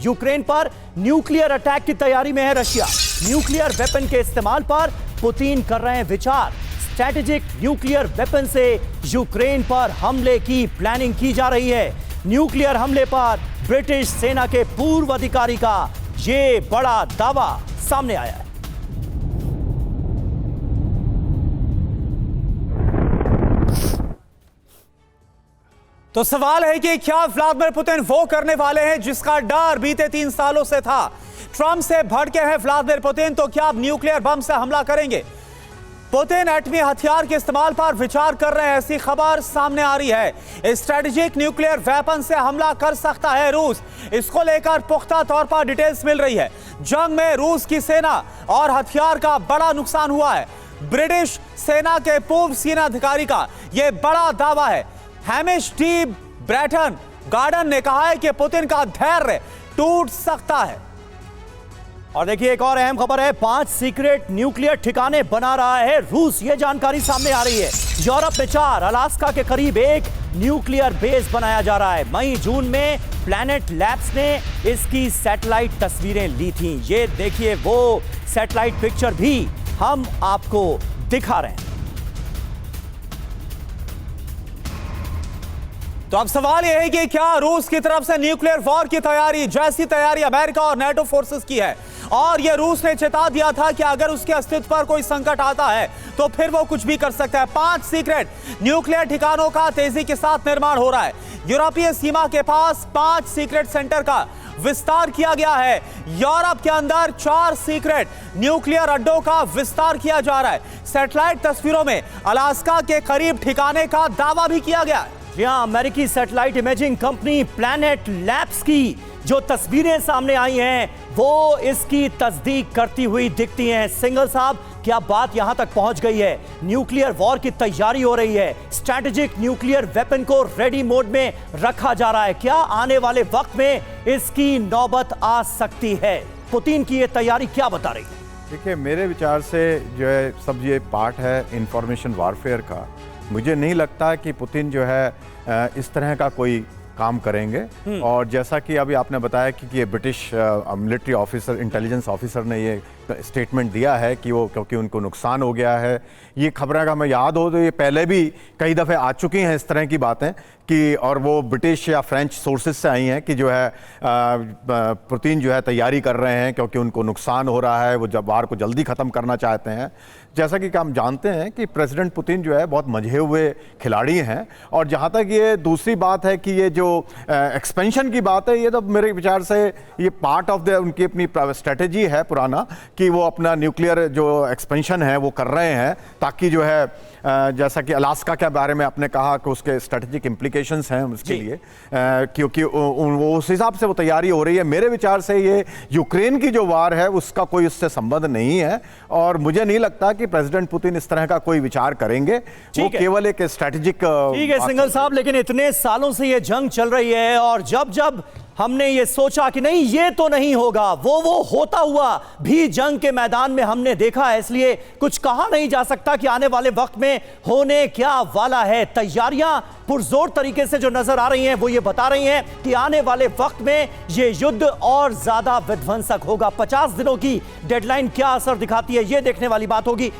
Ukraine पर nuclear attack की तैयारी में है रशिया। न्यूक्लियर वेपन के इस्तेमाल पर पुतिन कर रहे हैं विचार। स्ट्रैटेजिक न्यूक्लियर वेपन से यूक्रेन पर हमले की प्लानिंग की जा रही है। न्यूक्लियर हमले पर ब्रिटिश सेना के पूर्व अधिकारी का यह बड़ा दावा सामने आया है। तो सवाल है कि क्या व्लादिमीर पुतिन वो करने वाले हैं जिसका डर बीते 3 सालों से था। ट्रंप से भड़के हैं व्लादिमीर पुतिन, तो क्या अब न्यूक्लियर बम से हमला करेंगे। पुतिन एटमी हथियार के इस्तेमाल पर विचार कर रहे हैं, ऐसी खबर सामने आ रही है। स्ट्रेटेजिक न्यूक्लियर वेपन से हमला कर सकता है रूस, इसको लेकर पुख्ता तौर पर डिटेल्स मिल रही है। जंग में रूस की सेना और हथियार का बड़ा नुकसान हुआ है। ब्रिटिश सेना के पूर्व सेना अधिकारी का यह बड़ा दावा है। हैमिश डी ब्रैटन गार्डन ने कहा है कि पुतिन का धैर्य टूट सकता है। और देखिए एक और अहम खबर है, 5 सीक्रेट न्यूक्लियर ठिकाने बना रहा है रूस, ये जानकारी सामने आ रही है। यूरोप में 4, अलास्का के करीब 1 न्यूक्लियर बेस बनाया जा रहा है। मई जून में प्लैनेट लैब्स ने इसकी सैटेलाइट तस्वीरें ली थी। ये देखिए वो सैटेलाइट पिक्चर भी हम आपको दिखा रहे हैं। तो अब सवाल यह है कि क्या रूस की तरफ से न्यूक्लियर वॉर की तैयारी जैसी तैयारी अमेरिका और नेटो फोर्सेस की है, और यह रूस ने चेता दिया था कि अगर उसके अस्तित्व पर कोई संकट आता है तो फिर वो कुछ भी कर सकता है। 5 सीक्रेट न्यूक्लियर ठिकानों का तेजी के साथ निर्माण हो रहा है। यूरोपीय सीमा के पास 5 सीक्रेट सेंटर का विस्तार किया गया है। यूरोप के अंदर 4 सीक्रेट न्यूक्लियर अड्डों का विस्तार किया जा रहा है। सैटेलाइट तस्वीरों में अलास्का के करीब ठिकाने का दावा भी किया गया है। जी हां, अमेरिकी satellite imaging company planet labs की जो तस्वीरें सामने आई हैं वो इसकी तस्दीक करती हुई दिखती हैं। सिंघल साहब, क्या बात यहां तक पहुंच गई है? न्यूक्लियर वॉर की तैयारी हो रही है, स्ट्रैटेजिक न्यूक्लियर वेपन को रेडी मोड में रखा जा रहा है। क्या आने वाले वक्त में इसकी नौबत आ सकती है? पुतिन की यह तैयारी क्या बता रही है? देखिए, मेरे विचार से जो है सब ये पार्ट है इंफॉर्मेशन वॉरफेयर का। मुझे नहीं लगता कि पुतिन जो है इस तरह का कोई काम करेंगे। और जैसा कि अभी आपने बताया कि ये British military officer, intelligence officer ने ये स्टेटमेंट दिया है कि वो क्योंकि उनको नुकसान हो गया है। ये खबरें का हमें याद हो तो ये पहले भी कई दफ़े आ चुकी हैं इस तरह की बातें कि, और वो ब्रिटिश या फ्रेंच सोर्सेज से आई हैं कि जो है पुतिन जो है तैयारी कर रहे हैं क्योंकि उनको नुकसान हो रहा है, वो जब वार को जल्दी ख़त्म करना चाहते हैं। जैसा कि हम जानते हैं कि प्रेसिडेंट पुतिन जो है बहुत मंझे हुए खिलाड़ी हैं। और जहाँ तक ये दूसरी बात है कि ये जो एक्सपेंशन की बात है, ये तो मेरे विचार से ये पार्ट ऑफ द उनकी अपनी स्ट्रेटेजी है पुराना कि वो अपना न्यूक्लियर जो एक्सपेंशन है वो कर रहे हैं ताकि जो है जैसा कि अलास्का के बारे में आपने कहा कि उसके स्ट्रेटेजिक इम्प्लीकेशंस हैं उसके लिए, क्योंकि वो उस हिसाब से वो तैयारी हो रही है। मेरे विचार से ये यूक्रेन की जो वार है उसका कोई उससे संबंध नहीं है, और मुझे नहीं लगता कि प्रेसिडेंट पुतिन इस तरह का कोई विचार करेंगे। वो केवल एक स्ट्रेटेजिक। ठीक है सिंघल साहब, लेकिन इतने सालों से ये जंग चल रही है और जब जब हमने ये सोचा कि नहीं ये तो नहीं होगा, वो होता हुआ भी जंग के मैदान में हमने देखा है, इसलिए कुछ कहा नहीं जा सकता कि आने वाले वक्त में होने क्या वाला है। तैयारियां पुरजोर तरीके से जो नजर आ रही हैं वो ये बता रही हैं कि आने वाले वक्त में ये युद्ध और ज्यादा विध्वंसक होगा। 50 दिनों की डेडलाइन क्या असर दिखाती है ये देखने वाली बात होगी।